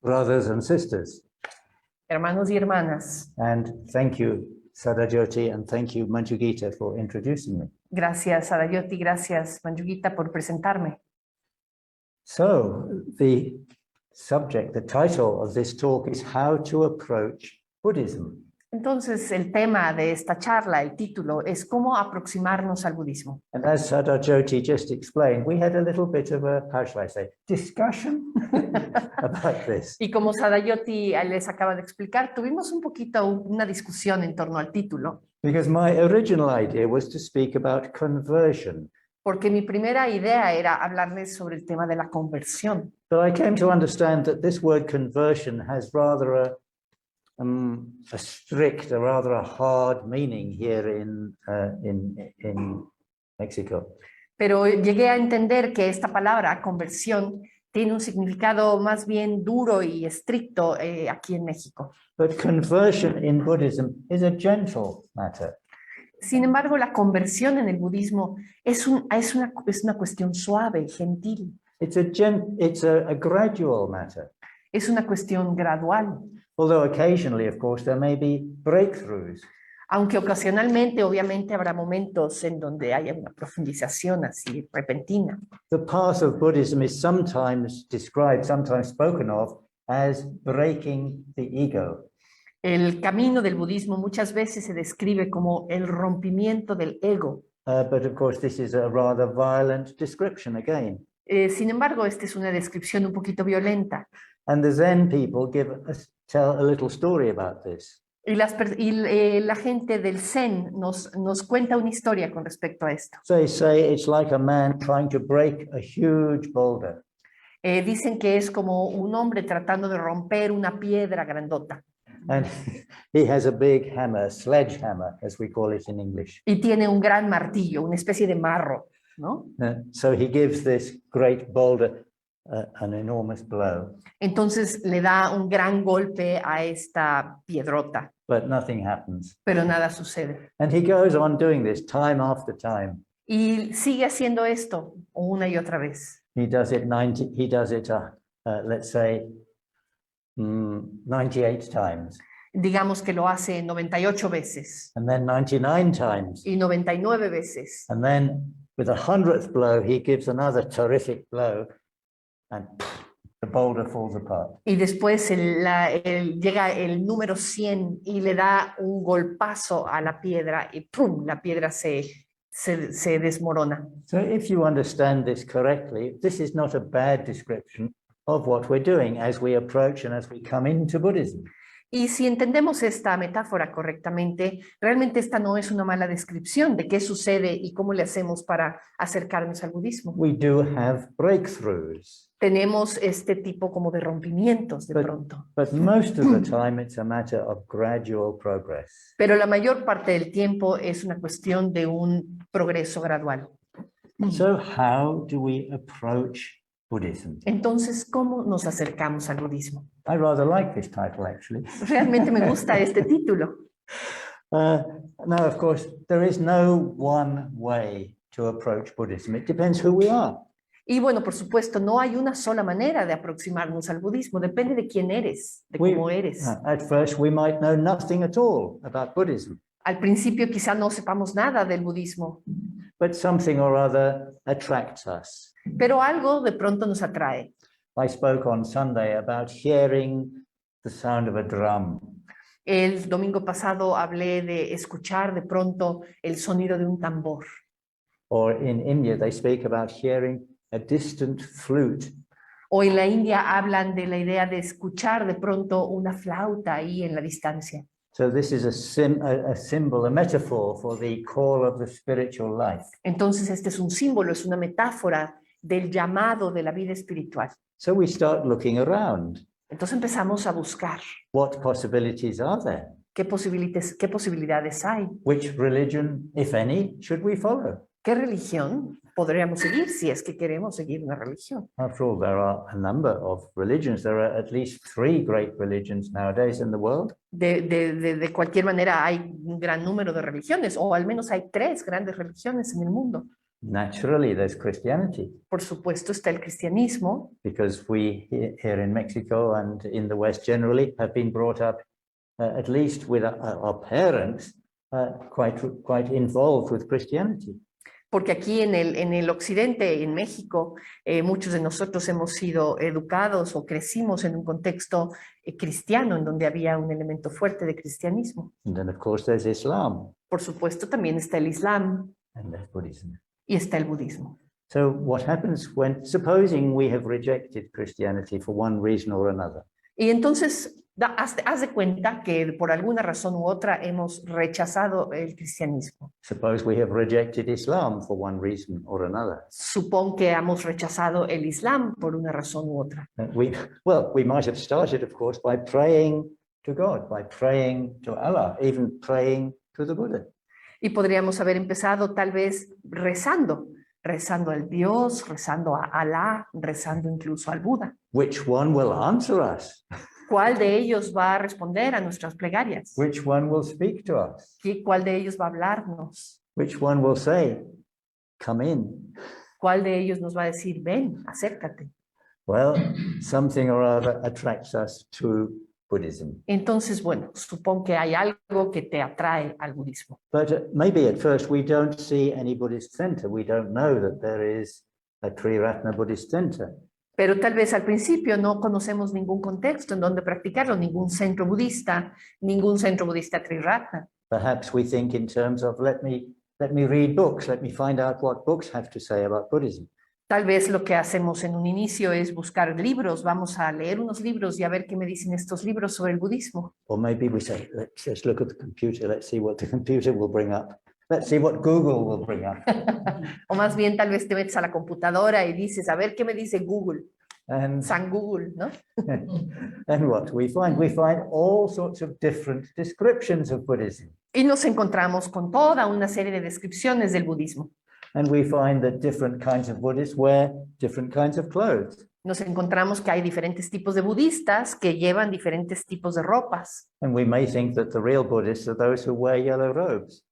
brothers and sisters. Hermanos y hermanas, And thank you, Sadajoti, and thank you, Manjugita, for introducing me. gracias Sadayoti, gracias Manjugita por presentarme. So, the subject, the title of this talk is How to Approach Buddhism. Entonces, el tema de esta charla, el título, es cómo aproximarnos al budismo. And as Sadajoti just explained, we had a little bit of a, how shall I say, discussion about this. Y como Sadayoti les acaba de explicar, tuvimos un poquito una discusión en torno al título, Because my original idea was to speak about conversion. porque mi primera idea era hablarles sobre el tema de la conversión. But I came to understand that this word conversion has rather a strict, a rather a hard meaning here in Mexico. Pero llegué a entender que esta palabra, conversión, tiene un significado más bien duro y estricto aquí en México. But conversion in Buddhism is a gentle matter. Sin embargo, la conversión en el budismo es una cuestión suave, gentil. It's a gradual matter. Es una cuestión gradual. Although occasionally, of course, there may be breakthroughs. Aunque ocasionalmente, obviamente, habrá momentos en donde haya una profundización así repentina. The path of Buddhism is sometimes described, sometimes spoken of, as breaking the ego. El camino del budismo muchas veces se describe como el rompimiento del ego. But of course, this is a rather violent description again. Sin embargo, esta es una descripción un poquito violenta. And the Zen people tell a little story about this. Y la gente del Zen nos cuenta una historia con respecto a esto. They say it's like a man trying to break a huge boulder. Dicen que es como un hombre tratando de romper una piedra grandota. And he has a big hammer, sledgehammer, as we call it in English. Y tiene un gran martillo, una especie de marro, ¿no? So he gives this great boulder an enormous blow. Entonces le da un gran golpe a esta piedrota. But nothing happens. Pero nada sucede. And he goes on doing this time after time. Y sigue haciendo esto una y otra vez. He does it let's say 98 times. Digamos que lo hace 98 veces. And then 99 times. Y 99 veces. And then with the 100th blow, he gives another terrific blow and the boulder falls apart. Y después llega el número 100 y le da un golpazo a la piedra y ¡pum! La piedra se desmorona. So if you understand this correctly, this is not a bad description of what we're doing as we approach and as we come into Buddhism. Y si entendemos esta metáfora correctamente, realmente esta no es una mala descripción de qué sucede y cómo le hacemos para acercarnos al budismo. We do have breakthroughs. Tenemos este tipo como de rompimientos de pronto. But most of the time it's a matter of gradual progress. Pero la mayor parte del tiempo es una cuestión de un progreso gradual. So how do we approach Buddhism? Entonces, ¿cómo nos acercamos al budismo? I rather like this title, actually. Realmente me gusta este título. Now, of course, there is no one way to approach Buddhism. It depends who we are. Y bueno, por supuesto, no hay una sola manera de aproximarnos al budismo. Depende de quién eres, de cómo eres. At first, we might know nothing at all about Buddhism. Al principio quizá no sepamos nada del budismo. But something or other attracts us. Pero algo de pronto nos atrae. I spoke on Sunday about hearing the sound of a drum. El domingo pasado hablé de escuchar de pronto el sonido de un tambor. Or in India, they speak about hearing a distant flute. O en la India hablan de la idea de escuchar de pronto una flauta ahí en la distancia. So this is a symbol, a metaphor for the call of the spiritual life. Entonces este es un símbolo, es una metáfora del llamado de la vida espiritual. So we start looking around. Entonces empezamos a buscar. What possibilities are there? ¿Qué posibilidades hay? Which religion, if any, should we follow? ¿Qué religión podríamos seguir si es que queremos seguir una religión? After all, there are a number of religions. There are at least 3 great religions nowadays in the world. De cualquier manera hay un gran número de religiones, o al menos hay 3 grandes religiones en el mundo. Naturally, there's Christianity, Por supuesto está el cristianismo, because we here in Mexico and in the West generally have been brought up, at least with our parents, quite involved with Christianity. porque aquí en el occidente, en México, muchos de nosotros hemos sido educados o crecimos en un contexto cristiano, en donde había un elemento fuerte de cristianismo. And then, of course, there's Islam Por supuesto, también está el Islam and there's Buddhism. y está el budismo. So what happens when, supposing we have rejected Christianity for one reason or another, Y entonces, haz de cuenta que por alguna razón u otra hemos rechazado el cristianismo. suppose we have rejected Islam for one reason or another. Supón que hemos rechazado el Islam por una razón u otra. We might have started, of course, by praying to God, by praying to Allah, even praying to the Buddha. Y podríamos haber empezado tal vez rezando al Dios, rezando a Alá, rezando incluso al Buda. Which one will answer us? ¿Cuál de ellos va a responder a nuestras plegarias? Which one will speak to us? ¿Cuál de ellos va a hablarnos? Which one will say, come in? ¿Cuál de ellos nos va a decir, ven, acércate? Well, something or other attracts us to Buddhism. Entonces, bueno, supongo que hay algo que te atrae al budismo. But maybe at first we don't see any Buddhist center. We don't know that there is a Triratna Buddhist center. Pero tal vez al principio no conocemos ningún contexto en donde practicarlo, ningún centro budista Triratna. Perhaps we think in terms of let me read books, let me find out what books have to say about Buddhism. Tal vez lo que hacemos en un inicio es buscar libros, vamos a leer unos libros y a ver qué me dicen estos libros sobre el budismo. Or maybe we say, let's look at the computer, let's see what the computer will bring up. Let's see what Google will bring up. O más bien tal vez te metes a la computadora y dices, a ver qué me dice Google. And, San Google, ¿no? and what we find? We find all sorts of different descriptions of Buddhism. Y nos encontramos con toda una serie de descripciones del budismo. And we find that different kinds of Buddhists wear different kinds of clothes. Nos encontramos que hay diferentes tipos de budistas que llevan diferentes tipos de ropas. And we may think that the real Buddhists are those who wear yellow robes.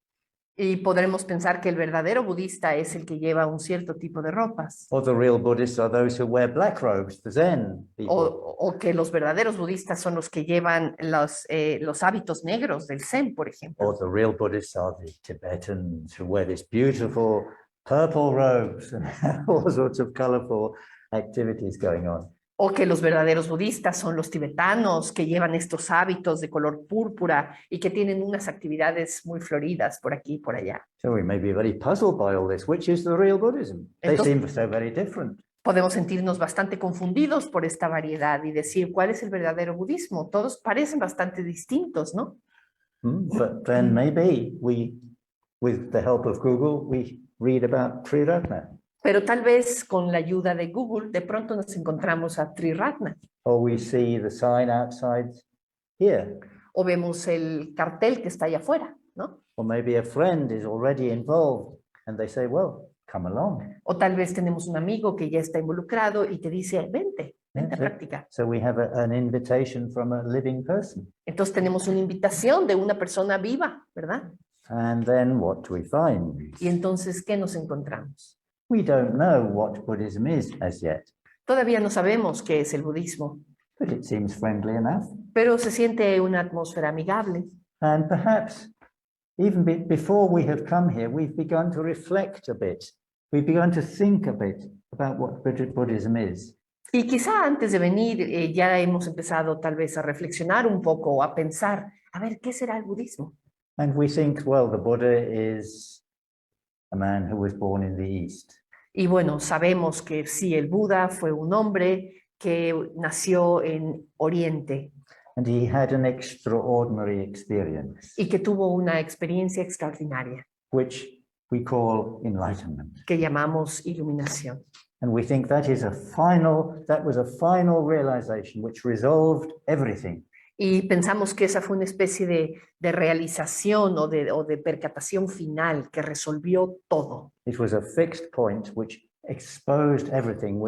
Y podremos pensar que el verdadero budista es el que lleva un cierto tipo de ropas. Or the real Buddhists are those who wear black robes, the Zen people. O que los verdaderos budistas son los que llevan los hábitos negros del Zen, por ejemplo. Or the real Buddhists are the Tibetans who wear this beautiful purple robes and have all sorts of colorful activities going on. O que los verdaderos budistas son los tibetanos que llevan estos hábitos de color púrpura y que tienen unas actividades muy floridas por aquí y por allá. So we may be very puzzled by all this. Which is the real Buddhism? They Entonces, seem so very different. podemos sentirnos bastante confundidos por esta variedad y decir, ¿cuál es el verdadero budismo? Todos parecen bastante distintos, ¿no? But then maybe we, with the help of Google, we read about Triratna. Pero tal vez con la ayuda de Google de pronto nos encontramos a Triratna. Or we see the sign outside here. O vemos el cartel que está allá afuera, ¿no? Or maybe a friend is already involved and they say, well, come along. O tal vez tenemos un amigo que ya está involucrado y te dice, vente a So, practicar. so we have an invitation from a living person. Entonces tenemos una invitación de una persona viva, ¿verdad? And then what do we find? Y entonces, ¿qué nos encontramos? We don't know what Buddhism is as yet, Todavía no sabemos qué es el budismo, but it seems friendly enough. pero se siente una atmósfera amigable. And perhaps even before we have come here, we've begun to reflect a bit. We've begun to think a bit about what Buddhism is. Y quizá antes de venir ya hemos empezado tal vez a reflexionar un poco o a pensar, a ver, ¿qué será el budismo? And we think, well, the Buddha is a man who was born in the East. Y bueno, sabemos que sí, el Buda fue un hombre que nació en Oriente And he had an extraordinary experience, y que tuvo una experiencia extraordinaria which we call enlightenment. que llamamos iluminación. And we think that was a final realization which resolved everything. Y pensamos que esa fue una especie de realización o de percatación final que resolvió todo. It was a fixed point which exposed everything,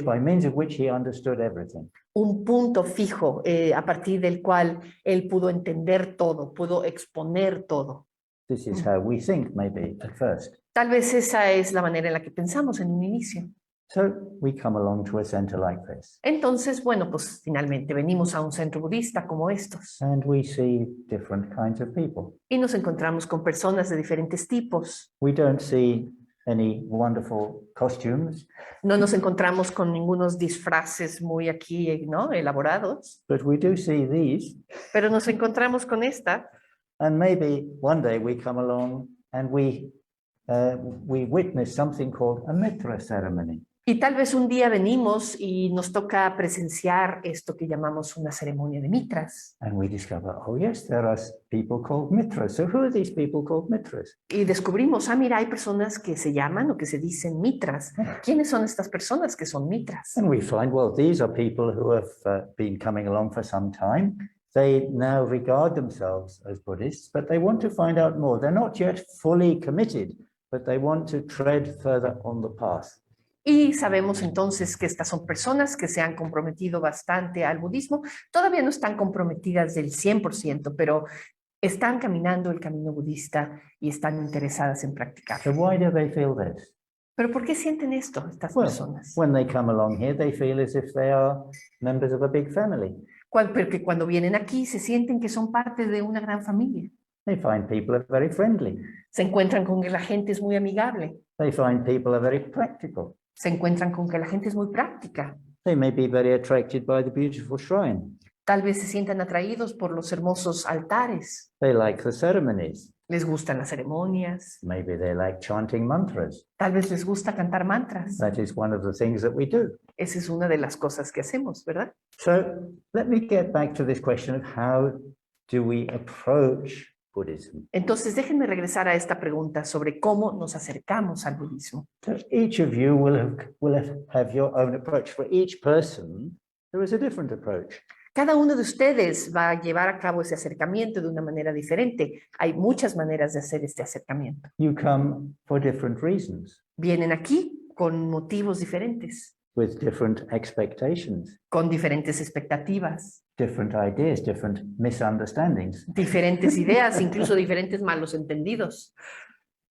by means of which he understood everything. Un punto fijo a partir del cual él pudo entender todo, pudo exponer todo. This is how we think, maybe, at first. Tal vez esa es la manera en la que pensamos en un inicio. So we come along to a center like this, Entonces, bueno, pues finalmente venimos a un centro budista como estos and we see different kinds of people. y nos encontramos con personas de diferentes tipos. We don't see any wonderful costumes, No nos encontramos con ningunos disfraces muy aquí, ¿no?, elaborados, but we do see these. pero nos encontramos con esta. And maybe one day we come along and we witness something called a mitra ceremony. Y tal vez un día venimos y nos toca presenciar esto que llamamos una ceremonia de mitras. And we discover, oh yes, there are people called mitras. So who are these people called mitras? Y descubrimos, mira, hay personas que se llaman o que se dicen mitras. ¿Quiénes son estas personas que son mitras? And we find, well, these are people who have been coming along for some time. They now regard themselves as Buddhists, but they want to find out more. They're not yet fully committed, but they want to tread further on the path. Y sabemos entonces que estas son personas que se han comprometido bastante al budismo. Todavía no están comprometidas del 100%, pero están caminando el camino budista y están interesadas en practicar. So why do they feel this? ¿Pero por qué sienten esto estas personas? When they come along here, they feel as if they are members of a big family. Porque cuando vienen aquí se sienten que son parte de una gran familia. They find people are very friendly. Se encuentran con que la gente es muy amigable. They find people are very practical. Se encuentran con que la gente es muy práctica. They may be very attracted by the beautiful shrine. Tal vez se sientan atraídos por los hermosos altares. They like the ceremonies. Les gustan las ceremonias. Maybe they like chanting mantras. Tal vez les gusta cantar mantras. That is one of the things that we do. Esa es una de las cosas que hacemos, ¿verdad? So let me get back to this question of how do we approach Buddhism. Entonces, déjenme regresar a esta pregunta sobre cómo nos acercamos al budismo. So each of you will have your own approach. For each person, there is a different approach. Cada uno de ustedes va a llevar a cabo ese acercamiento de una manera diferente. Hay muchas maneras de hacer este acercamiento. You come for different reasons, Vienen aquí con motivos diferentes, with different expectations, con diferentes expectativas, different ideas, different misunderstandings. diferentes ideas, incluso diferentes malos entendidos.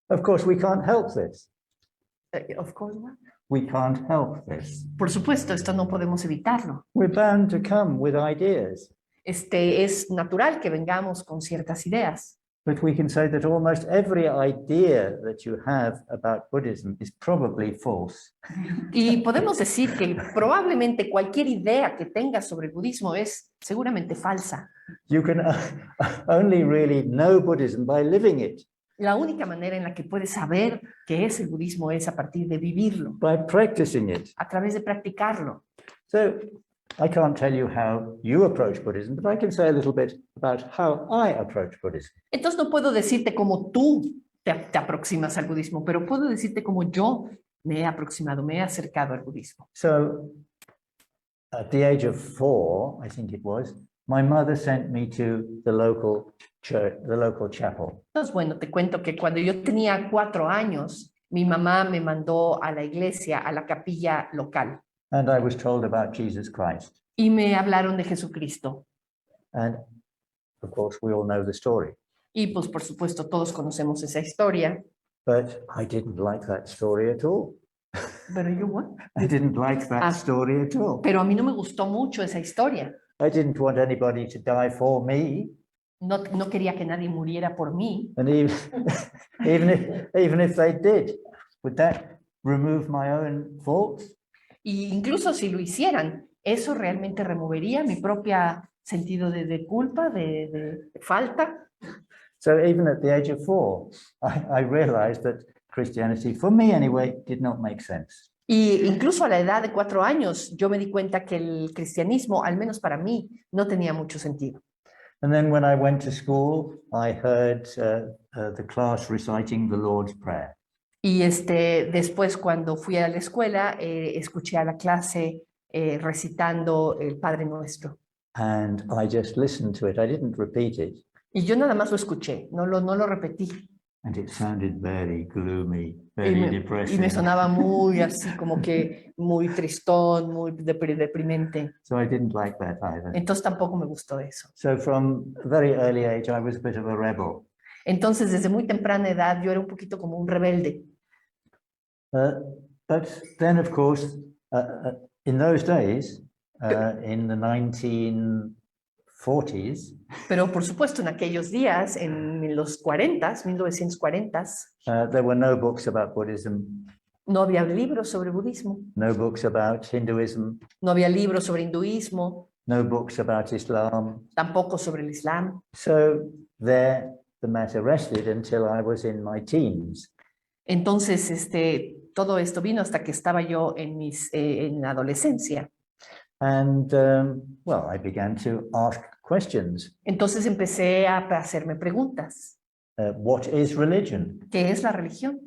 Of course, we can't help this. Of course, what? We can't help this. Por supuesto, esto no podemos evitarlo. We're bound to come with ideas. Es natural que vengamos con ciertas ideas. But we can say that almost every idea that you have about Buddhism is probably false. Y podemos decir que probablemente cualquier idea que tengas sobre el budismo es seguramente falsa. You can only really know Buddhism by living it, La única manera en la que puedes saber qué es el budismo es a partir de vivirlo, by practicing it. a través de practicarlo. So I can't tell you how you approach Buddhism, but I can say a little bit about how I approach Buddhism. Entonces no puedo decirte cómo tú te aproximas al budismo, pero puedo decirte cómo yo me he aproximado, me he acercado al budismo. So at the age of 4, I think it was, my mother sent me to the local church, the local chapel. Entonces, bueno, te cuento que cuando yo tenía 4 años, mi mamá me mandó a la iglesia, a la capilla local. And I was told about Jesus Christ. Y me hablaron de Jesucristo. And of course, we all know the story. Y pues por supuesto todos conocemos esa historia. But I didn't like that story at all. Pero yo, what? I didn't like that story at all. Pero a mí no me gustó mucho esa historia. I didn't want anybody to die for me. No quería que nadie muriera por mí. And even if they did, would that remove my own faults? Y incluso si lo hicieran, eso realmente removería mi propio sentido de culpa, de falta. So even at the age of 4, I realized that Christianity, for me anyway, did not make sense. Y incluso a la edad de 4 años, yo me di cuenta que el cristianismo, al menos para mí, no tenía mucho sentido. And then when I went to school, I heard the class reciting the Lord's Prayer. Y después cuando fui a la escuela, escuché a la clase recitando el Padre Nuestro. And I just listened to it. I didn't repeat it. Y yo nada más lo escuché, no lo repetí. And it sounded very gloomy, very depressing. Y me sonaba muy así, como que muy tristón, muy deprimente. So I didn't like that either. Entonces tampoco me gustó eso. So from a very early age, I was a bit of a rebel. Entonces, desde muy temprana edad, yo era un poquito como un rebelde. But then, of course, in those days, in the 1940s, Pero por supuesto, en aquellos días, en los 40, 1940, there were no books about Buddhism, no había libros sobre budismo, no books about Hinduism, no había libros sobre hinduismo, no books about Islam. tampoco sobre el Islam. So there the matter rested until I was in my teens. Entonces, todo esto vino hasta que estaba yo en la adolescencia. And well, I began to ask questions. Entonces empecé a hacerme preguntas. What is religion? ¿Qué es la religión?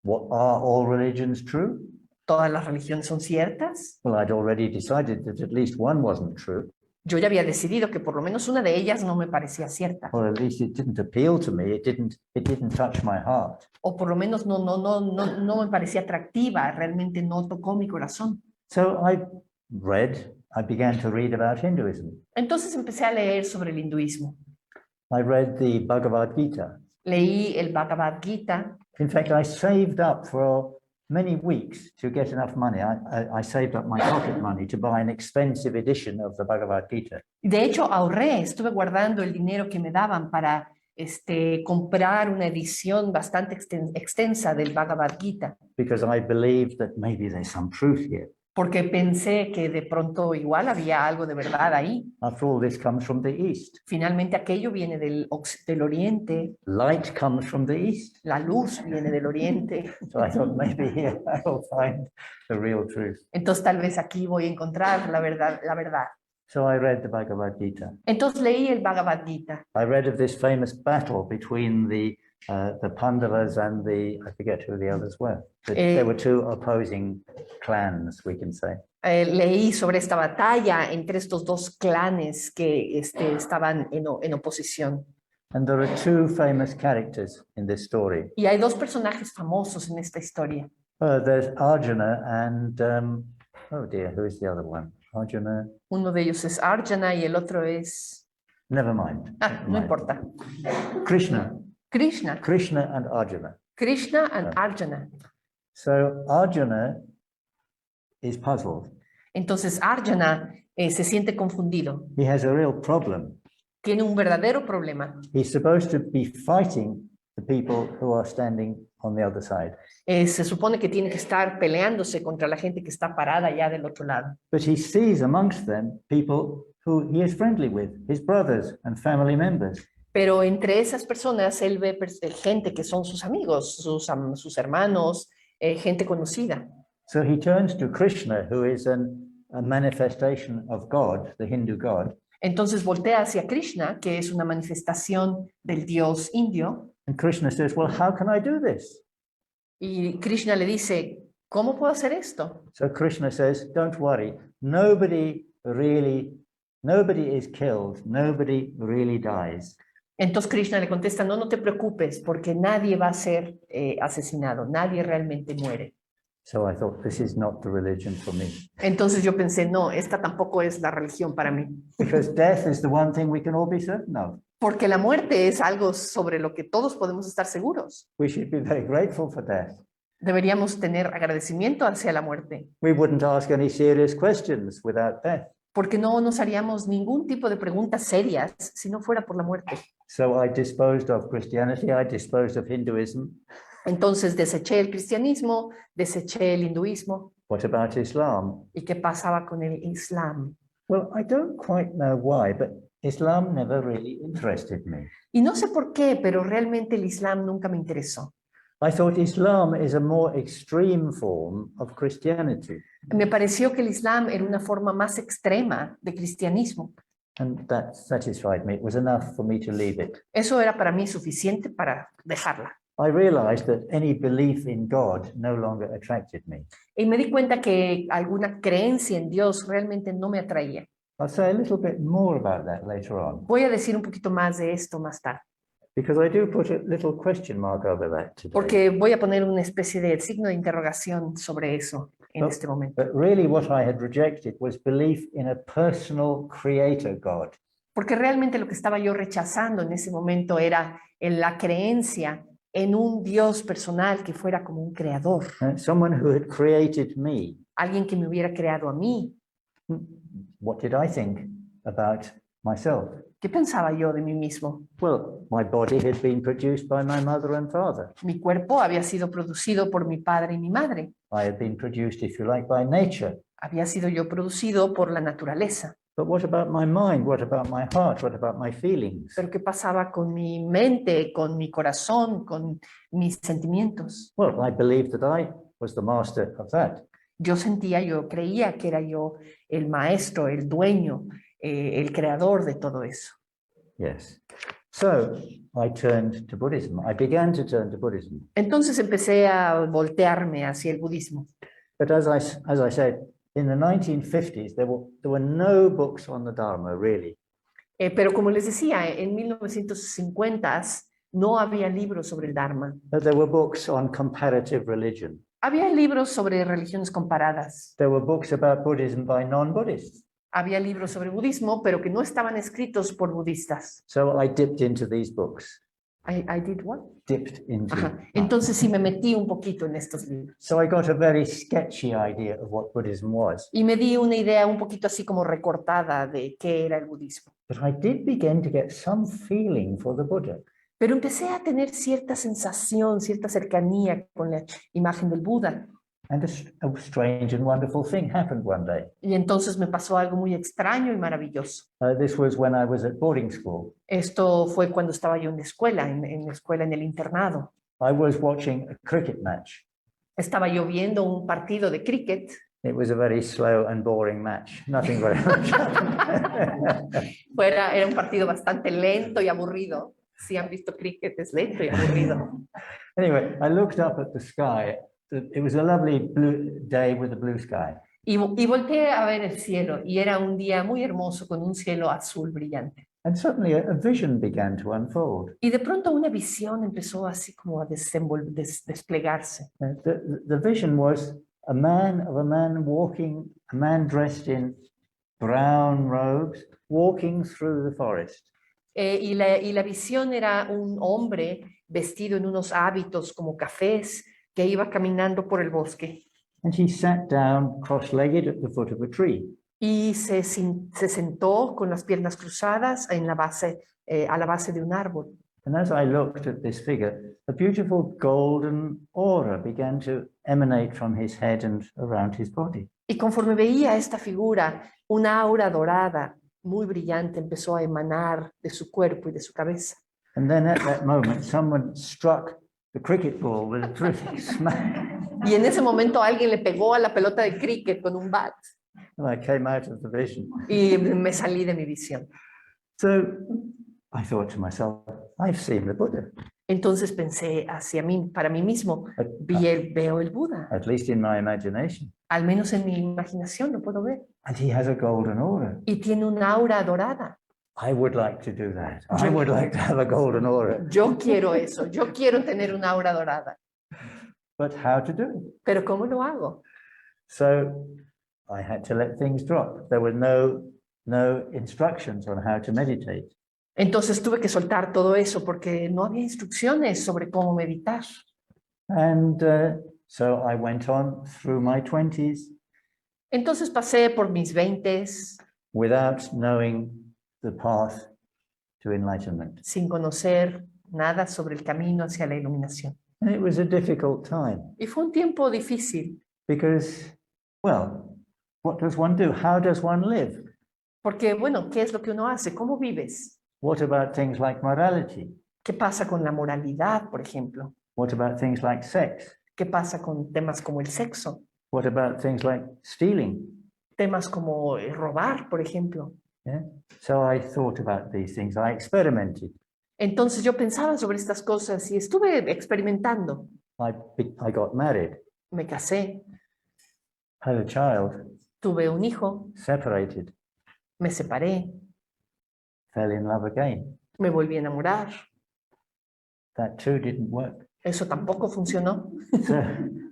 What are all religions true? ¿Todas las religiones son ciertas? Well, I'd already decided that at least one wasn't true, Yo ya había decidido que por lo menos una de ellas no me parecía cierta. or at least it didn't appeal to me. It didn't touch my heart. O por lo menos no me parecía atractiva, realmente no tocó mi corazón. So I began to read about Hinduism. Entonces empecé a leer sobre el hinduismo. I read the Bhagavad Gita. Leí el Bhagavad Gita. In fact, I saved up for many weeks to get enough money. I saved up my pocket money to buy an expensive edition of the Bhagavad Gita. De hecho, ahorré, estuve guardando el dinero que me daban para comprar una edición bastante extensa del Bhagavad Gita. Because I believed that maybe there's some truth here. Porque pensé que de pronto igual había algo de verdad ahí. After all, this comes from the East. Finalmente aquello viene del oriente. Light comes from the East. La luz viene del oriente. So I thought maybe here I will find the real truth. Entonces tal vez aquí voy a encontrar la verdad, la verdad. So I read the Bhagavad Gita. Entonces leí el Bhagavad Gita. I read of this famous battle between the Pandavas and I forget who the others were. There were two opposing clans, we can say. Leí sobre esta batalla entre estos dos clanes que estaban en oposición. And there are two famous characters in this story. Y hay dos personajes famosos en esta historia. There's Arjuna and, oh dear, who is the other one? Arjuna? Uno de ellos es Arjuna y el otro es... Never mind. no importa. Krishna. Krishna. Krishna and Arjuna. Krishna and Arjuna. So Arjuna is puzzled. Entonces Arjuna se siente confundido. He has a real problem. Tiene un verdadero problema. He's supposed to be fighting the people who are standing on the other side. Se supone que tiene que estar peleándose contra la gente que está parada allá del otro lado. But he sees amongst them people who he is friendly with, his brothers and family members. Pero entre esas personas él ve gente que son sus amigos, sus hermanos, gente conocida. So he turns to Krishna, who is a manifestation of God, the Hindu God. Entonces voltea hacia Krishna, que es una manifestación del dios indio. And Krishna says, well, how can I do this? Y Krishna le dice, ¿cómo puedo hacer esto? So Krishna says, don't worry, nobody is killed, nobody really dies. Entonces Krishna le contesta, no te preocupes, porque nadie va a ser asesinado, nadie realmente muere. So I thought, this is not the religion for me. Entonces yo pensé, no, esta tampoco es la religión para mí. Because death is the one thing we can all be certain of. Porque la muerte es algo sobre lo que todos podemos estar seguros. We should be very grateful for death. Deberíamos tener agradecimiento hacia la muerte. We wouldn't ask any serious questions without death. Porque no nos haríamos ningún tipo de preguntas serias si no fuera por la muerte. So I disposed of Christianity, I disposed of Hinduism. Entonces deseché el cristianismo, deseché el hinduismo. What about Islam? ¿Y qué pasaba con el Islam? Well, I don't quite know why, but Islam never really interested me. Y no sé por qué, pero realmente el Islam nunca me interesó. I thought Islam is a more extreme form of Christianity. Me pareció que el Islam era una forma más extrema de cristianismo. And that satisfied me. It was enough for me to leave it. Eso era para mí suficiente para dejarla. I realized that any belief in God no longer attracted me. Y me di cuenta que alguna creencia en Dios realmente no me atraía. I'll say a little bit more about that later on. Voy a decir un poquito más de esto más tarde. Because I do put a little question mark over that today. Porque voy a poner una especie de signo de interrogación sobre eso en este momento. But really what I had rejected was belief in a personal creator God. Porque realmente lo que estaba yo rechazando en ese momento era en la creencia en un Dios personal que fuera como un creador. Someone who had created me. Alguien que me hubiera creado a mí. What did I think about myself? ¿Qué pensaba yo de mí mismo? Well, my body had been produced by my mother and father. Mi cuerpo había sido producido por mi padre y mi madre. I had been produced, if you like, by nature. Había sido yo producido por la naturaleza. But what about my mind? What about my heart? What about my feelings? Pero ¿qué pasaba con mi mente, con mi corazón, con mis sentimientos? Well, I believed that I was the master of that. Yo creía que era yo el maestro, el dueño, el creador de todo eso. Yes. So I turned to Buddhism. I began to turn to Buddhism. Entonces empecé a voltearme hacia el budismo. But as I said, in the 1950s, there were no books on the Dharma, really. Pero como les decía, en 1950s no había libros sobre el Dharma. But there were books on comparative religion. Había libros sobre religiones comparadas. There were books about Buddhism by non-Buddhists. Había libros sobre budismo, pero que no estaban escritos por budistas. So I dipped into these books. I did what? Dipped into. Entonces sí me metí un poquito en estos libros. So I got a very sketchy idea of what Buddhism was. Y me di una idea un poquito así como recortada de qué era el budismo. But I did begin to get some feeling for the Buddha. Pero empecé a tener cierta sensación, cierta cercanía con la imagen del Buda. And a strange and wonderful thing happened one day. Y entonces me pasó algo muy extraño y maravilloso. This was when I was at boarding school. Esto fue cuando estaba yo en la escuela, en el internado. I was watching a cricket match. Estaba yo viendo un partido de cricket. It was a very slow and boring match. Nothing very much. Era un partido bastante lento y aburrido. Si han visto cricket, es lento y aburrido. Anyway, I looked up at the sky. It was a lovely blue day with a blue sky. Y volteé a ver el cielo y era un día muy hermoso con un cielo azul brillante. And suddenly a vision began to unfold. Y de pronto una visión empezó así como a desplegarse. The vision was a man walking, a man dressed in brown robes, walking through the forest. Y la visión era un hombre vestido en unos hábitos como cafés que iba caminando por el bosque. And he sat down cross-legged at the foot of a tree. Y se sentó con las piernas cruzadas en la base, a la base de un árbol. And as I looked at this figure, a beautiful golden aura began to emanate from his head and around his body. Y conforme veía esta figura, una aura dorada muy brillante empezó a emanar de su cuerpo y de su cabeza. And then at that moment, someone struck the cricket ball with a terrific smack. Y en ese momento alguien le pegó a la pelota de cricket con un bat. And I came out of the vision. Y me salí de mi visión. So I thought to myself, I've seen the Buddha. Entonces pensé para mí mismo, veo el Buda. At least in my imagination. Al menos en mi imaginación lo puedo ver. And he has a golden aura. Y tiene una aura dorada. I would like to do that. I would like to have a golden aura. Yo quiero eso. Yo quiero tener una aura dorada. But how to do it? Pero ¿cómo lo hago? So I had to let things drop. There were no instructions on how to meditate. Entonces tuve que soltar todo eso porque no había instrucciones sobre cómo meditar. And so I went on through my 20s. Entonces pasé por mis 20s. Without knowing the path to enlightenment. Sin conocer nada sobre el camino hacia la iluminación. And it was a difficult time. Y fue un tiempo difícil. Because, well, what does one do? How does one live? Porque, bueno, ¿qué es lo que uno hace? ¿Cómo vives? What about things like morality? ¿Qué pasa con la moralidad, por ejemplo? What about things like sex? ¿Qué pasa con temas como el sexo? What about things like stealing? Temas como robar, por ejemplo. Yeah? So I thought about these things. I experimented. Entonces yo pensaba sobre estas cosas y estuve experimentando. I got married. Me casé. Had a child. Tuve un hijo. Separated. Me separé. Fell in love again. Me volví a enamorar. That too didn't work. Eso tampoco funcionó. So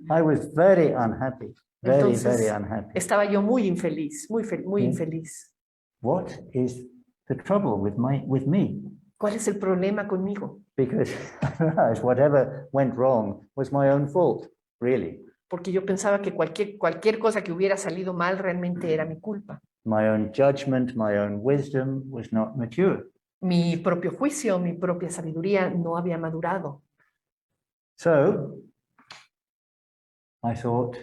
I was very unhappy. Very Entonces, unhappy. Estaba yo muy infeliz, muy infeliz. What is the trouble with me? ¿Cuál es el problema conmigo? Because I realized whatever went wrong was my own fault, really. Porque yo pensaba que cualquier cosa que hubiera salido mal realmente era mi culpa. My own judgment, my own wisdom was not mature. Mi propio juicio, mi propia sabiduría no había madurado. So I thought,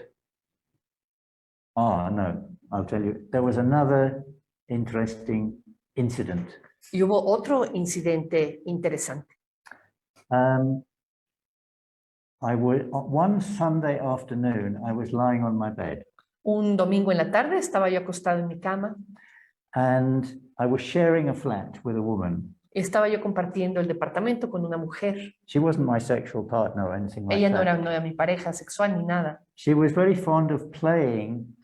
no, I'll tell you, there was another interesting incident. Y hubo otro incidente interesante. One Sunday afternoon, I was lying on my bed. Un domingo en la tarde estaba yo acostado en mi cama. And I was sharing a flat with a woman. Estaba yo compartiendo el departamento con una mujer. She wasn't my sexual partner or anything like Ella that. no era mi pareja sexual ni nada. She was very fond of playing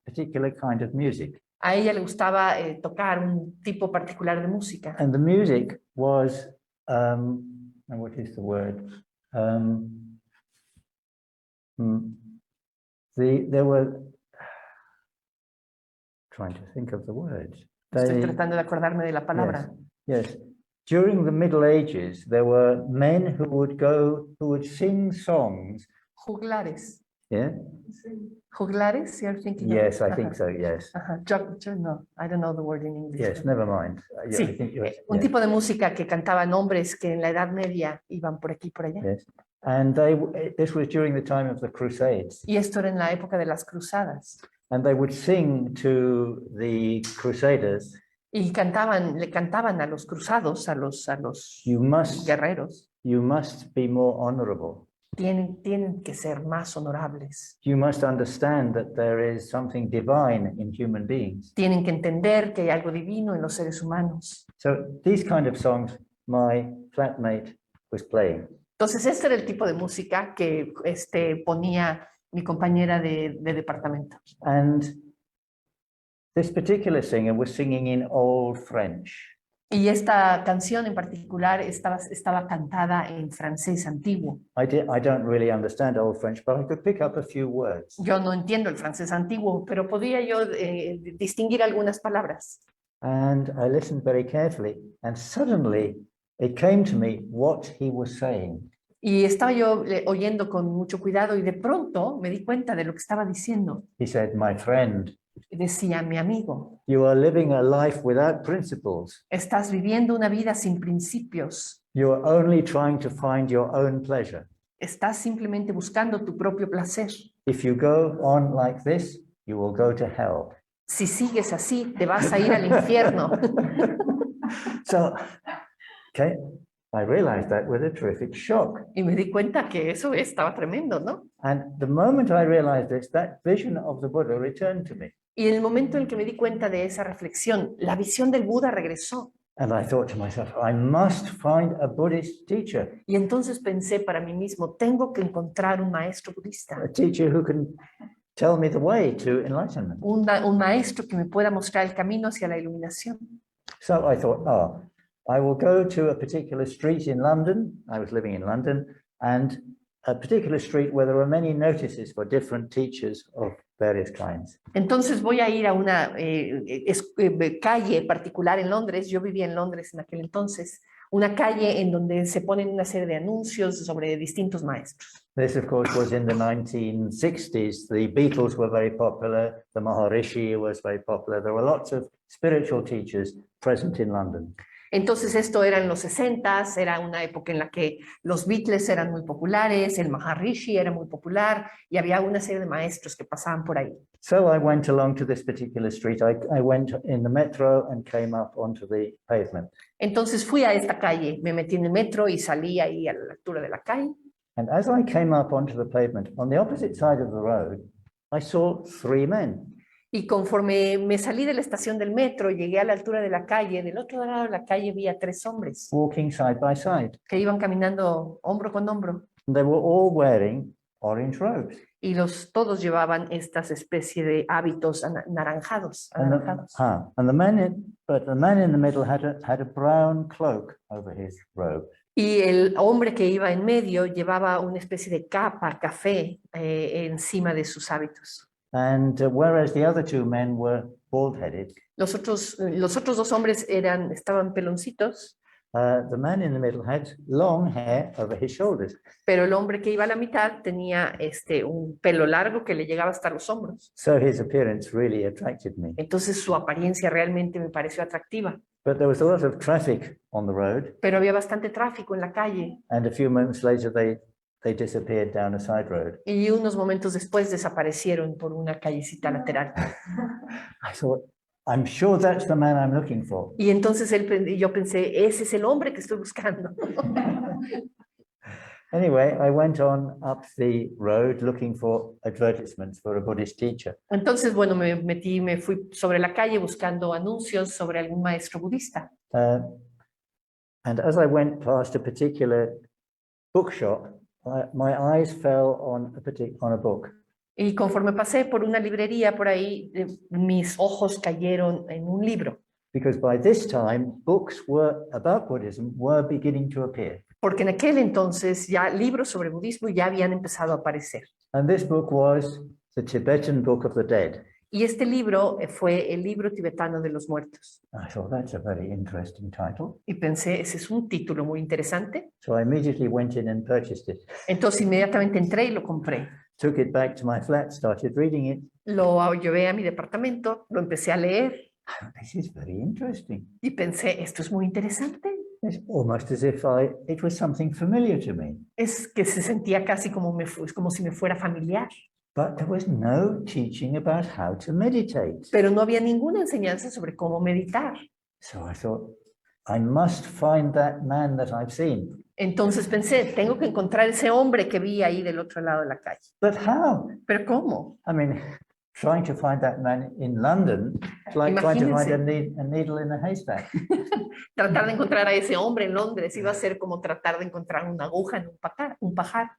a particular kind of music. A ella le gustaba tocar un tipo particular de música. And the music was, what is the word? There were, trying to think of the words. Estoy tratando de acordarme de la palabra. Yes. During the Middle Ages, there were men who would sing songs. Juglares. Yeah. Juglares, you're thinking. Yes, I think so. Yes. No, I don't know the word in English. Yes, never mind. Sí, un tipo de música que cantaban hombres que en la Edad Media iban por aquí y por allá. Yes. And this was during the time of the Crusades. Y esto era en la época de las cruzadas. And they would sing to the Crusaders. Y le cantaban a los cruzados, a los guerreros. You must be more honorable. Tienen que ser más honorables. You must understand that there is something divine in human beings. Tienen que entender que hay algo divino en los seres humanos. So these kind of songs my flatmate was playing. Entonces este era el tipo de música que ponía mi compañera de departamento. And this particular singer was singing in Old French. Y esta canción en particular estaba cantada en francés antiguo. I don't really understand Old French, but I could pick up a few words. Yo no entiendo el francés antiguo, pero podía yo distinguir algunas palabras. And I listened very carefully, and suddenly it came to me what he was saying. Y estaba yo oyendo con mucho cuidado y de pronto me di cuenta de lo que estaba diciendo. He said, "My friend, decía mi amigo, you are living a life without principles. Estás viviendo una vida sin principios. You are only trying to find your own pleasure. Estás simplemente buscando tu propio placer. If you go on like this, you will go to hell." Si sigues así, te vas a ir al infierno. So, okay, I realized that with a terrific shock. Y me di cuenta que eso estaba tremendo, ¿no? And the moment I realized this, that vision of the Buddha returned to me. Y en el momento en que me di cuenta de esa reflexión, la visión del Buda regresó. And I thought to myself, I must find a Buddhist teacher. Y entonces pensé para mí mismo, tengo que encontrar un maestro budista. A teacher who can tell me the way to enlightenment. Un maestro que me pueda mostrar el camino hacia la iluminación. So I thought, I will go to a particular street in London. I was living in London, and a particular street where there were many notices for different teachers of various kinds. Entonces voy a ir a una calle particular en Londres. Yo vivía en Londres en aquel entonces. Una calle en donde se ponen una serie de anuncios sobre distintos maestros. This, of course, was in the 1960s. The Beatles were very popular. The Maharishi was very popular. There were lots of spiritual teachers present in London. Entonces esto era en los 60s, era una época en la que los Beatles eran muy populares, el Maharishi era muy popular y había una serie de maestros que pasaban por ahí. So I went along to this particular street. I went in the metro and came up onto the pavement. Entonces fui a esta calle, me metí en el metro y salí ahí a la altura de la calle. And as I came up onto the pavement, on the opposite side of the road, I saw three men. Y conforme me salí de la estación del metro, llegué a la altura de la calle, del otro lado de la calle vi a 3 hombres. Walking side by side. Que iban caminando hombro con hombro. And they were all wearing orange robes. Y todos llevaban estas especies de hábitos anaranjados. And the man in the middle had a brown cloak over his robe. Y el hombre que iba en medio llevaba una especie de capa café encima de sus hábitos. And whereas the other two men were bald-headed, Los otros dos hombres estaban peloncitos, the man in the middle had long hair over his shoulders. pero el hombre que iba a la mitad tenía un pelo largo que le llegaba hasta los hombros. So his appearance really attracted me. Entonces su apariencia realmente me pareció atractiva. But there was a lot of traffic on the road, Pero había bastante tráfico en la calle and a few moments later they disappeared down a side road. y unos momentos después desaparecieron por una callecita lateral. I thought, I'm sure that's the man I'm looking for. Y entonces yo pensé, ese es el hombre que estoy buscando. Anyway, I went on up the road looking for advertisements for a Buddhist teacher. Entonces, bueno, me fui sobre la calle buscando anuncios sobre algún maestro budista. And as I went past a particular bookshop, my eyes fell on a book. Y conforme pasé por una librería por ahí, mis ojos cayeron en un libro. Because by this time, books about Buddhism were beginning to appear. Porque en aquel entonces ya libros sobre budismo ya habían empezado a aparecer. And this book was the Tibetan Book of the Dead. Y este libro fue el libro tibetano de los muertos. I thought that's a very interesting title. Y pensé, ese es un título muy interesante. So I immediately went in and purchased it. Entonces inmediatamente entré y lo compré. Took it back to my flat, started reading it. Lo llevé a mi departamento, lo empecé a leer. This is very interesting. Y pensé, esto es muy interesante. It's almost as if it was something familiar to me. Es que se sentía casi como si me fuera familiar. But there was no teaching about how to meditate. Pero no había ninguna enseñanza sobre cómo meditar. So I thought, I must find that man that I've seen. Entonces pensé, tengo que encontrar ese hombre que vi ahí del otro lado de la calle. But how? ¿Pero cómo? I mean, trying to find that man in London, it's like trying to find a needle in a haystack. Tratar de encontrar a ese hombre en Londres iba a ser como tratar de encontrar una aguja en un pajar.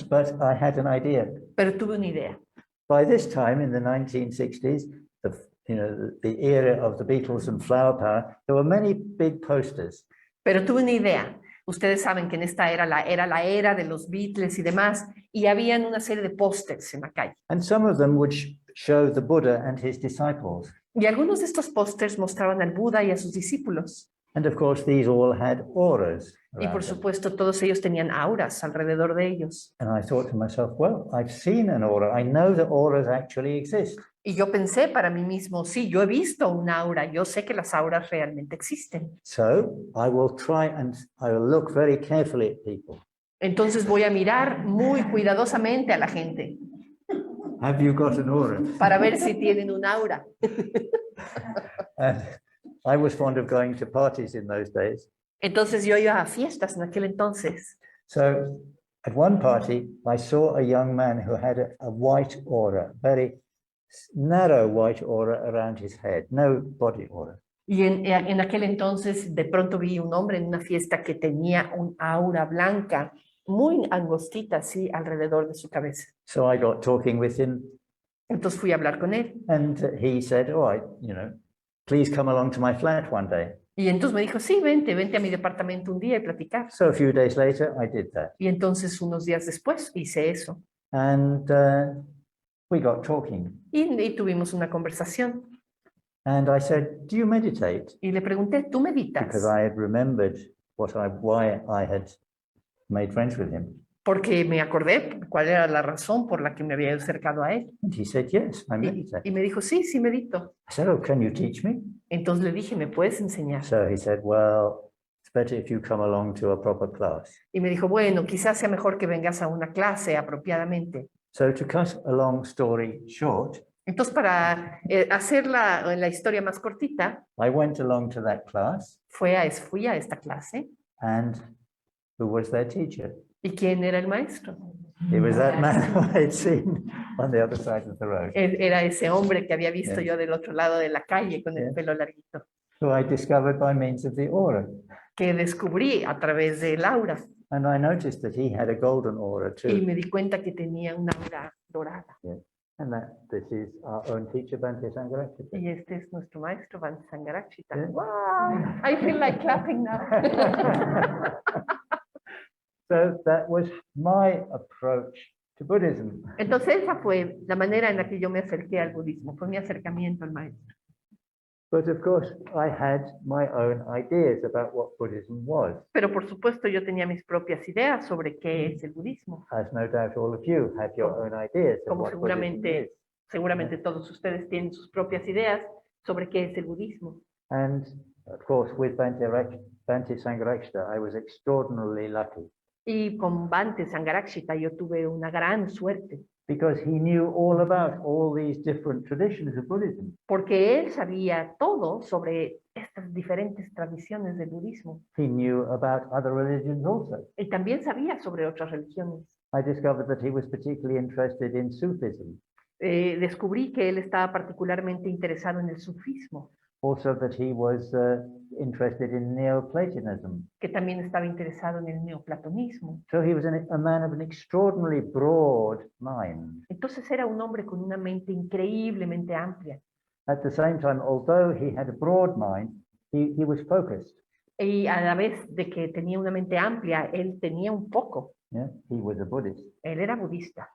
But I had an idea. Pero tuve una idea. By this time, in the 1960s, the era of the Beatles and flower power, there were many big posters. Pero tuve una idea. Ustedes saben que en esta era la era de los Beatles y demás, y habían una serie de pósters en la calle. And some of them would show the Buddha and his disciples. Y algunos de estos pósters mostraban al Buda y a sus discípulos. And of course, these all had auras. Y por supuesto, todos ellos tenían auras alrededor de ellos. And I thought to myself, well, I've seen an aura. I know that auras actually exist. Y yo pensé para mí mismo, sí, yo he visto un aura, yo sé que las auras realmente existen. So I will try and I will look very carefully at people. Entonces voy a mirar muy cuidadosamente a la gente. Have you got an aura? Para ver si tienen un aura. And I was fond of going to parties in those days. Entonces yo iba a fiestas en aquel entonces. So at one party, I saw a young man who had a white aura, very narrow white aura around his head, no body aura. Y en aquel entonces de pronto vi un hombre en una fiesta que tenía un aura blanca muy angostita así alrededor de su cabeza. So I got talking with him. Entonces fui a hablar con él. And he said, all right, please come along to my flat one day. Y entonces me dijo, sí, vente a mi departamento un día y platicar. So a few days later, I did that. Y entonces unos días después hice eso. And we got talking. Y tuvimos una conversación. And I said, do you meditate? Y le pregunté, ¿tú meditas? Because I had remembered why I had made friends with him. Porque me acordé cuál era la razón por la que me había acercado a él. And he said, yes, I meditate. Y me dijo, sí, medito. I said, oh, can you teach me? Entonces le dije, ¿me puedes enseñar? So he said, well, it's better if you come along to a proper class. Y me dijo, bueno, quizás sea mejor que vengas a una clase apropiadamente. So to cut a long story short, entonces para hacer la historia más cortita, I went along to that class. Fui a esta clase. And who was their teacher? ¿Y quién era el maestro? It was that man who I had seen on the other side of the road. Era ese hombre que había visto yo del otro lado de la calle con el pelo larguito. Who I discovered by means of the aura. Que descubrí a través del aura. And I noticed that he had a golden aura too. Y me di cuenta que tenía una aura dorada. Yeah. And this is our own teacher, Bhante Sangharakshita. Y este es nuestro maestro, Bhante Sangharakshita. Yeah. Wow, I feel like clapping now. So that was my approach to Buddhism. Entonces esa fue la manera en la que yo me acerqué al budismo, fue mi acercamiento al maestro. But of course, I had my own ideas about what Buddhism was, Pero por supuesto yo tenía mis propias ideas sobre qué es el budismo, as no doubt all of you have your own ideas of como what Buddhism is. seguramente todos ustedes tienen sus propias ideas sobre qué es el budismo. And of course, with Bhante Sangharakshita, I was extraordinarily lucky Y con Bhante Sangharakshita yo tuve una gran suerte, because he knew all about all these different traditions of Buddhism. porque él sabía todo sobre estas diferentes tradiciones del budismo. He knew about other religions also. Y también sabía sobre otras religiones. I discovered that he was particularly interested in Sufism, Descubrí que él estaba particularmente interesado en el sufismo, also that he was interested in Neoplatonism. que también estaba interesado en el neoplatonismo. So he was a man of an extraordinarily broad mind. Entonces era un hombre con una mente increíblemente amplia. At the same time, although he had a broad mind, he was focused. Y a la vez de que tenía una mente amplia, él tenía un foco. Yeah? He was a Buddhist. Él era budista.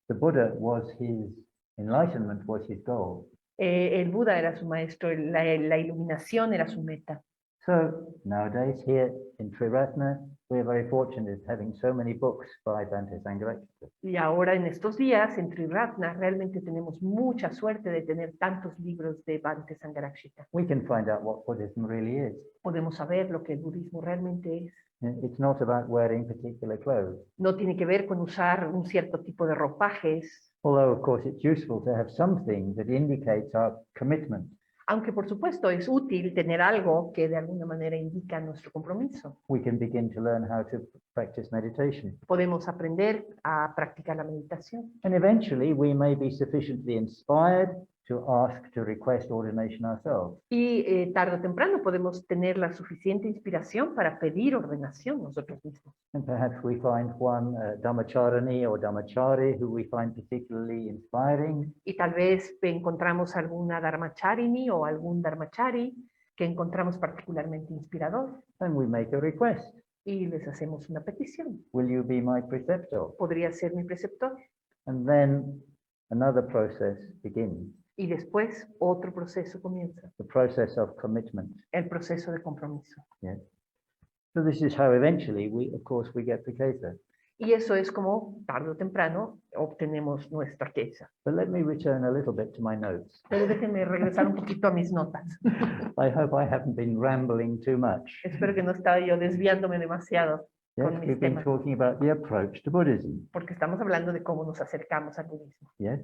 The Buddha was his enlightenment, was his goal. El Buda era su maestro, la iluminación era su meta. So nowadays here in Triratna, we are very fortunate having so many books by Bhante Sangharakshita. Y ahora en estos días, en Nirvana, realmente tenemos mucha suerte de tener tantos libros de Bhante Sangharakshita. We can find out what Buddhism really is. Podemos saber lo que el budismo realmente es. It's not about wearing particular clothes. No tiene que ver con usar un cierto tipo de ropajes, Although, of course, it's useful to have something that indicates our commitment. aunque por supuesto es útil tener algo que de alguna manera indica nuestro compromiso. We can begin to learn how to practice meditation. Podemos aprender a practicar la meditación. And eventually, we may be sufficiently inspired to ask to request ordination ourselves. Y tarde o temprano podemos tener la suficiente inspiración para pedir ordenación nosotros mismos. And perhaps we find one Dhammacharani or Dhammachari who we find particularly inspiring. Y tal vez encontramos alguna dharmacharini o algún dharmachari que encontramos particularmente inspirador And we make a request. y les hacemos una petición. Will you be my preceptor? ¿Podría ser mi preceptor? And then another process begins, Y después otro proceso comienza, the process of commitment. el proceso de compromiso. Yes. So this is how eventually of course, we get the kesa. Y eso es como tarde o temprano obtenemos nuestra queza. But let me return a little bit to my notes. Pero déjenme regresar un poquito a mis notas. I hope I haven't been rambling too much. Espero que no estaba yo desviándome demasiado, Yes, con mis we've been temas. talking about the approach to Buddhism. porque estamos hablando de cómo nos acercamos al budismo. Yes.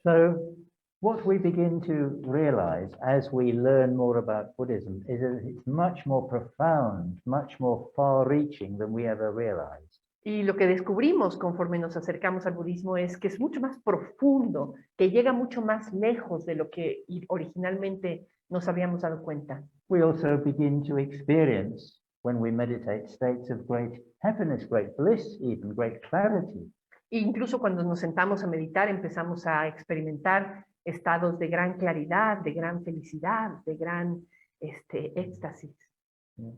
So what we begin to realize as we learn more about Buddhism is that it's much more profound, much more far-reaching than we ever realized. Y lo que descubrimos conforme nos acercamos al budismo es que es mucho más profundo, que llega mucho más lejos de lo que originalmente nos habíamos dado cuenta. We also begin to experience, when we meditate, states of great happiness, great bliss, even great clarity. E incluso cuando nos sentamos a meditar empezamos a experimentar estados de gran claridad, de gran felicidad, de gran éxtasis. Yeah.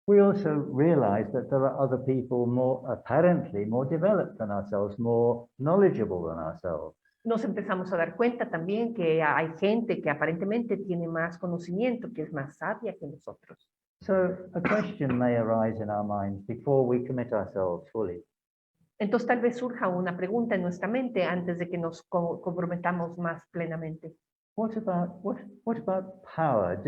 We also realize that there are other people apparently more developed than ourselves, more knowledgeable than ourselves. Nos empezamos a dar cuenta también que hay gente que aparentemente tiene más conocimiento, que es más sabia que nosotros. So a question may arise in our minds before we commit ourselves fully. Entonces tal vez surja una pregunta en nuestra mente antes de que nos comprometamos más plenamente. What about power?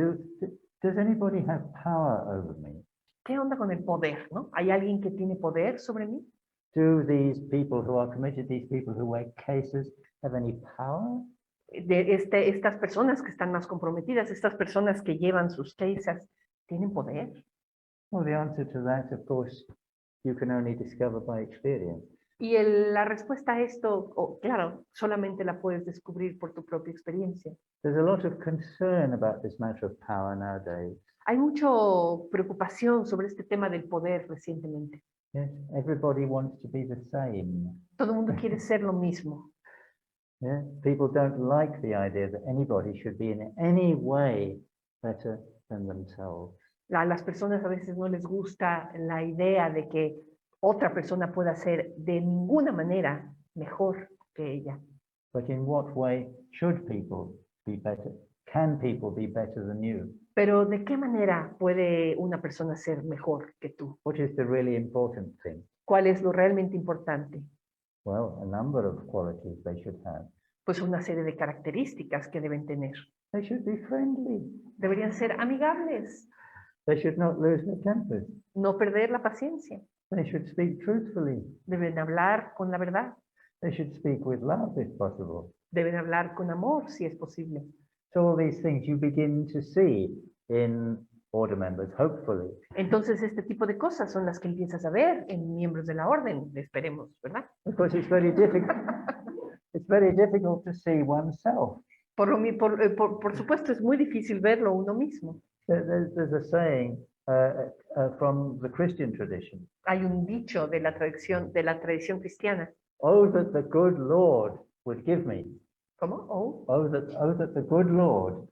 Does anybody have power over me? ¿Qué onda con el poder, no? ¿Hay alguien que tiene poder sobre mí? Do these people who are committed, these people who wear cases, have any power? Estas personas que están más comprometidas, estas personas que llevan sus cases, ¿tienen poder? Well, the answer to that, of course, you can only discover by experience. Y la respuesta a esto, claro, solamente la puedes descubrir por tu propia experiencia. There's a lot of concern about this matter of power nowadays. Hay mucha preocupación sobre este tema del poder recientemente. Yes, everybody wants to be the same. Todo el mundo quiere ser lo mismo. Yeah? People don't like the idea that anybody should be in any way better than themselves. Las personas a veces no les gusta la idea de que otra persona pueda ser de ninguna manera mejor que ella. But in what way should people be better? Can people be better than you? Pero ¿de qué manera puede una persona ser mejor que tú? What is the really important thing? ¿Cuál es lo realmente importante? Well, a number of qualities they should have. Pues una serie de características que deben tener. They should be friendly. Deberían ser amigables, They should not lose their tempers. no perder la paciencia. They should speak truthfully. Deben hablar con la verdad. They should speak with love if possible. Deben hablar con amor si es posible. So all these things you begin to see in order members, hopefully. Entonces este tipo de cosas son las que empiezas a ver en miembros de la orden, esperemos, ¿verdad? Of course, it's very difficult. It's very difficult to see oneself. Por supuesto, es muy difícil verlo uno mismo. There's a saying from the Christian tradition. Hay un dicho de la tradición cristiana. Oh, that the good Lord would give me. ¿Cómo? Oh, Oh, that the good Lord.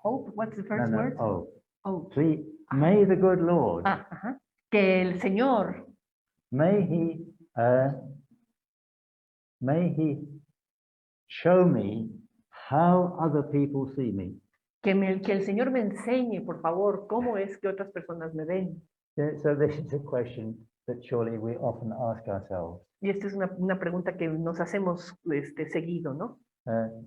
hope, what's the first No, word? oh, Oh, please, may the good Lord, ajá. Que el Señor, may he show me how other people see me. que el Señor me enseñe, por favor, cómo es que otras personas me ven. Yeah, so this is a question that surely we often ask ourselves. Y esta es una pregunta que nos hacemos seguido, ¿no?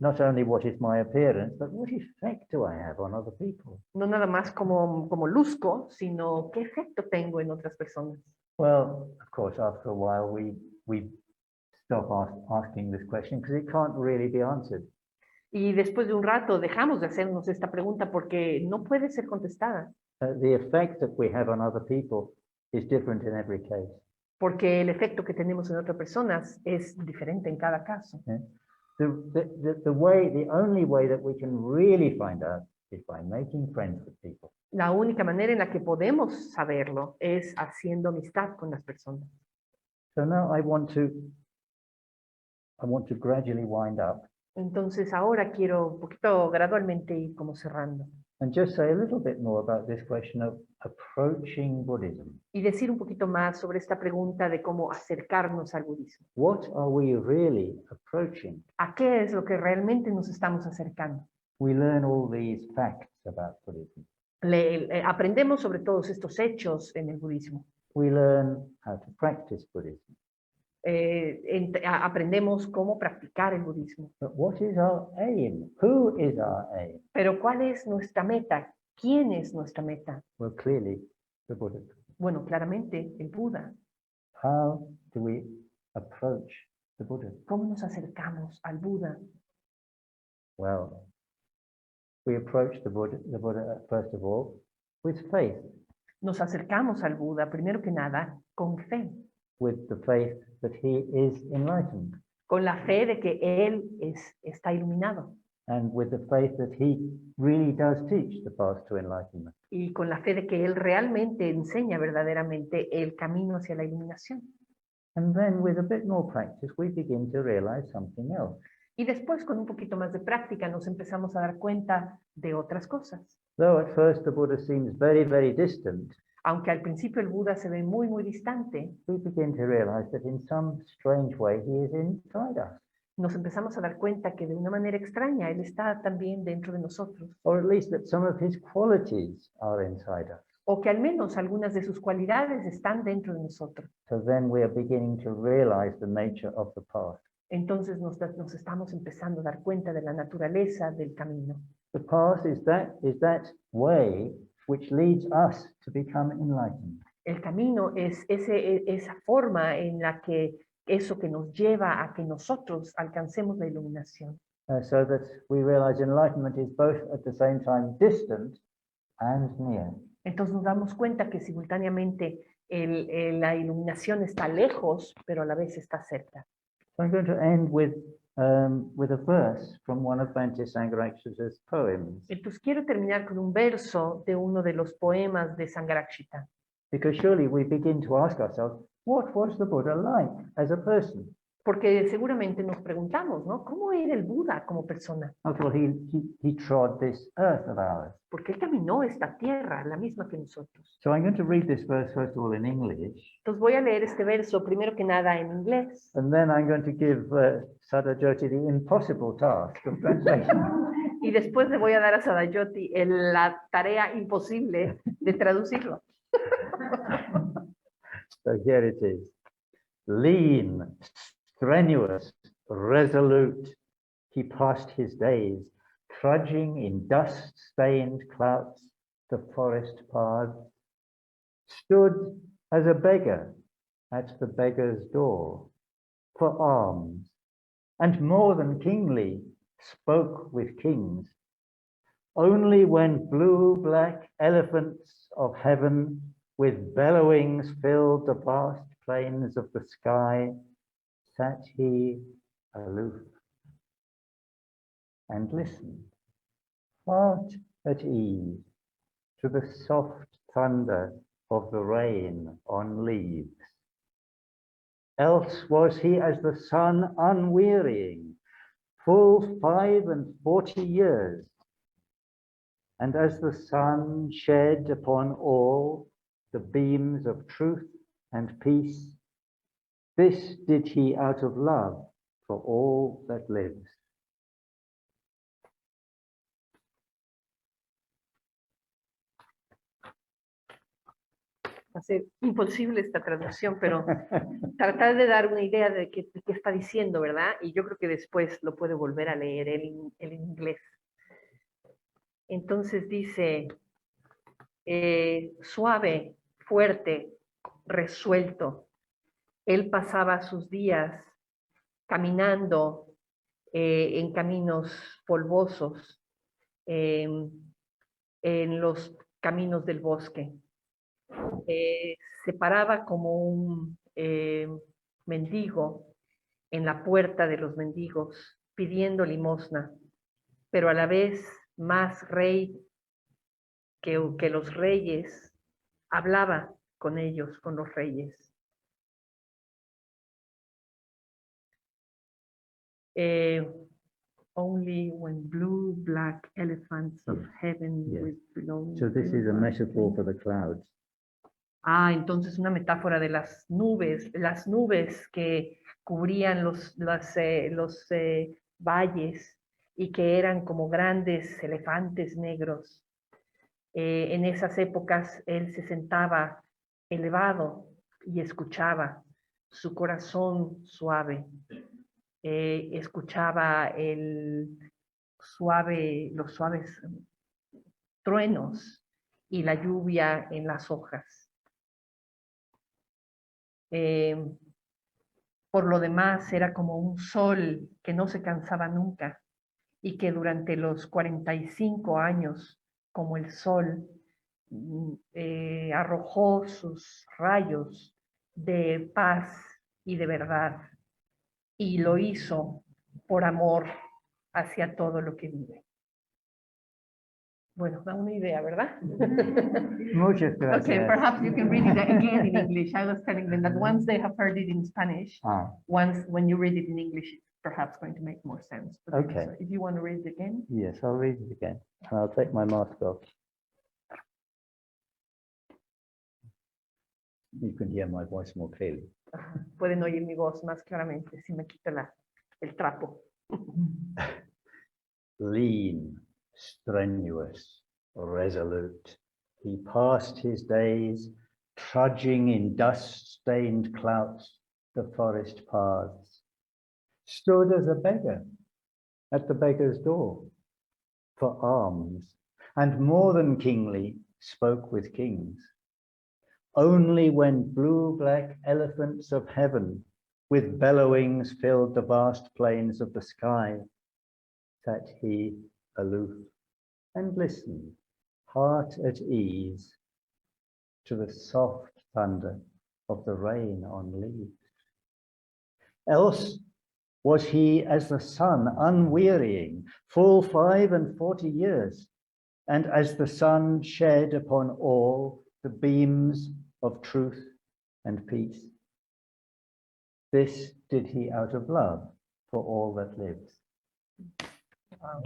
Not only what is my appearance, but what effect do I have on other people? No nada más como luzco, sino qué efecto tengo en otras personas. Well, of course, after a while, we stop asking this question because it can't really be answered. Y después de un rato dejamos de hacernos esta pregunta porque no puede ser contestada. The effect that we have on other people is different in every case. Porque el efecto que tenemos en otras personas es diferente en cada caso. Yeah? The only way that we can really find out is by making friends with people. La única manera en la que podemos saberlo es haciendo amistad con las personas. So now I want to gradually wind up Entonces ahora quiero un poquito gradualmente ir como cerrando and just say a little bit more about this question of approaching Buddhism. y decir un poquito más sobre esta pregunta de cómo acercarnos al budismo. What are we really approaching? ¿A qué es lo que realmente nos estamos acercando? We learn all these facts about Buddhism. Aprendemos sobre todos estos hechos en el budismo. We learn how to practice Buddhism. Aprendemos cómo practicar el budismo. But what is our aim? Who is our aim? Pero ¿cuál es nuestra meta? ¿Quién es nuestra meta? Well, clearly, the Buddha. Bueno, claramente el Buda. How do we approach the Buddha? ¿Cómo nos acercamos al Buda? Well, we approach the Buddha first of all, with faith, Nos acercamos al Buda, primero que nada, con fe. with the faith that he is enlightened, Con la fe de que Él está iluminado. and with the faith that he really does teach the path to enlightenment. Y con la fe de que Él realmente enseña verdaderamente el camino hacia la iluminación. And then with a bit more practice, we begin to realize something else. Y después, con un poquito más de práctica, nos empezamos a dar cuenta de otras cosas. Though at first the Buddha seems very, very distant, Aunque al principio el Buda se ve muy, muy distante, we begin to realize that in some strange way he is inside us, nos empezamos a dar cuenta que de una manera extraña Él está también dentro de nosotros. or at least that some of his qualities are inside us. O que al menos algunas de sus cualidades están dentro de nosotros. So then we are beginning to realize the nature of the path. Entonces nos estamos empezando a dar cuenta de la naturaleza del camino. The path is that way which leads us to become enlightened. El camino es esa forma en la que eso que nos lleva a que nosotros alcancemos la iluminación. So that we realize enlightenment is both at the same time distant and near. Entonces nos damos cuenta que simultáneamente la iluminación está lejos, pero a la vez está cerca. So I'm going to end with a verse from one of Bhante Sangharakshita's poems, Entonces quiero terminar con un verso de uno de los poemas de Sangharakshita. because surely we begin to ask ourselves, what was the Buddha like as a person? Porque seguramente nos preguntamos, ¿no? ¿Cómo era el Buda como persona? Well, he trod this earth of ours. Porque él caminó esta tierra, la misma que nosotros. So I'm going to read this verse first of all in English, Entonces voy a leer este verso primero que nada en inglés. and then I'm going to give Sadajoti the impossible task of translation. Y después le voy a dar a Sadajoti la tarea imposible de traducirlo. So here it is. Lean, strenuous, resolute, he passed his days, trudging in dust-stained clouds the forest paths, stood as a beggar at the beggar's door for alms, and more than kingly, spoke with kings. Only when blue-black elephants of heaven with bellowings filled the vast plains of the sky, sat he aloof and listened, heart at ease, to the soft thunder of the rain on leaves. Else was he as the sun unwearying, full 45 years, and as the sun shed upon all the beams of truth and peace, this did he out of love for all that lives. Va a ser imposible esta traducción, pero tratar de dar una idea de qué está diciendo, ¿verdad? Y yo creo que después lo puede volver a leer el inglés. Entonces dice, suave, fuerte, resuelto. Él pasaba sus días caminando en caminos polvosos, en los caminos del bosque. Se paraba como un mendigo en la puerta de los mendigos, pidiendo limosna, pero a la vez más rey que los reyes, hablaba con ellos, con los reyes. Only when blue, black elephants of heaven with belonging. So this is a metaphor for the clouds. Entonces una metáfora de las nubes que cubrían los valles y que eran como grandes elefantes negros. En esas épocas él se sentaba elevado y escuchaba su corazón suave. Escuchaba los suaves truenos y la lluvia en las hojas. Por lo demás era como un sol que no se cansaba nunca y que durante los 45 años, como el sol, arrojó sus rayos de paz y de verdad, y lo hizo por amor hacia todo lo que vive. Bueno, da una idea, ¿verdad? Muchas gracias. Okay, perhaps you can read it again in English. I was telling them that once they have heard it in Spanish, when you read it in English, it's perhaps going to make more sense. But Okay. So if you want to read it again. Yes, I'll read it again. And I'll take my mask off. You can hear my voice more clearly. Pueden oír mi voz más claramente si me quito el trapo. Lean, strenuous, resolute, he passed his days trudging in dust-stained clouds the forest paths, stood as a beggar at the beggar's door for alms, and more than kingly, spoke with kings. Only when blue-black elephants of heaven with bellowings filled the vast plains of the sky, sat he aloof and listened, heart at ease, to the soft thunder of the rain on leaves. Else was he as the sun unwearying, full 45 years, and as the sun shed upon all the beams of truth and peace. This did he out of love for all that lives. Wow.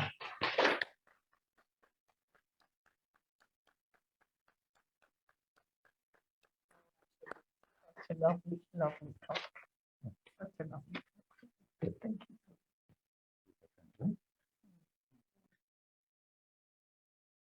Such a lovely, lovely talk. Such a lovely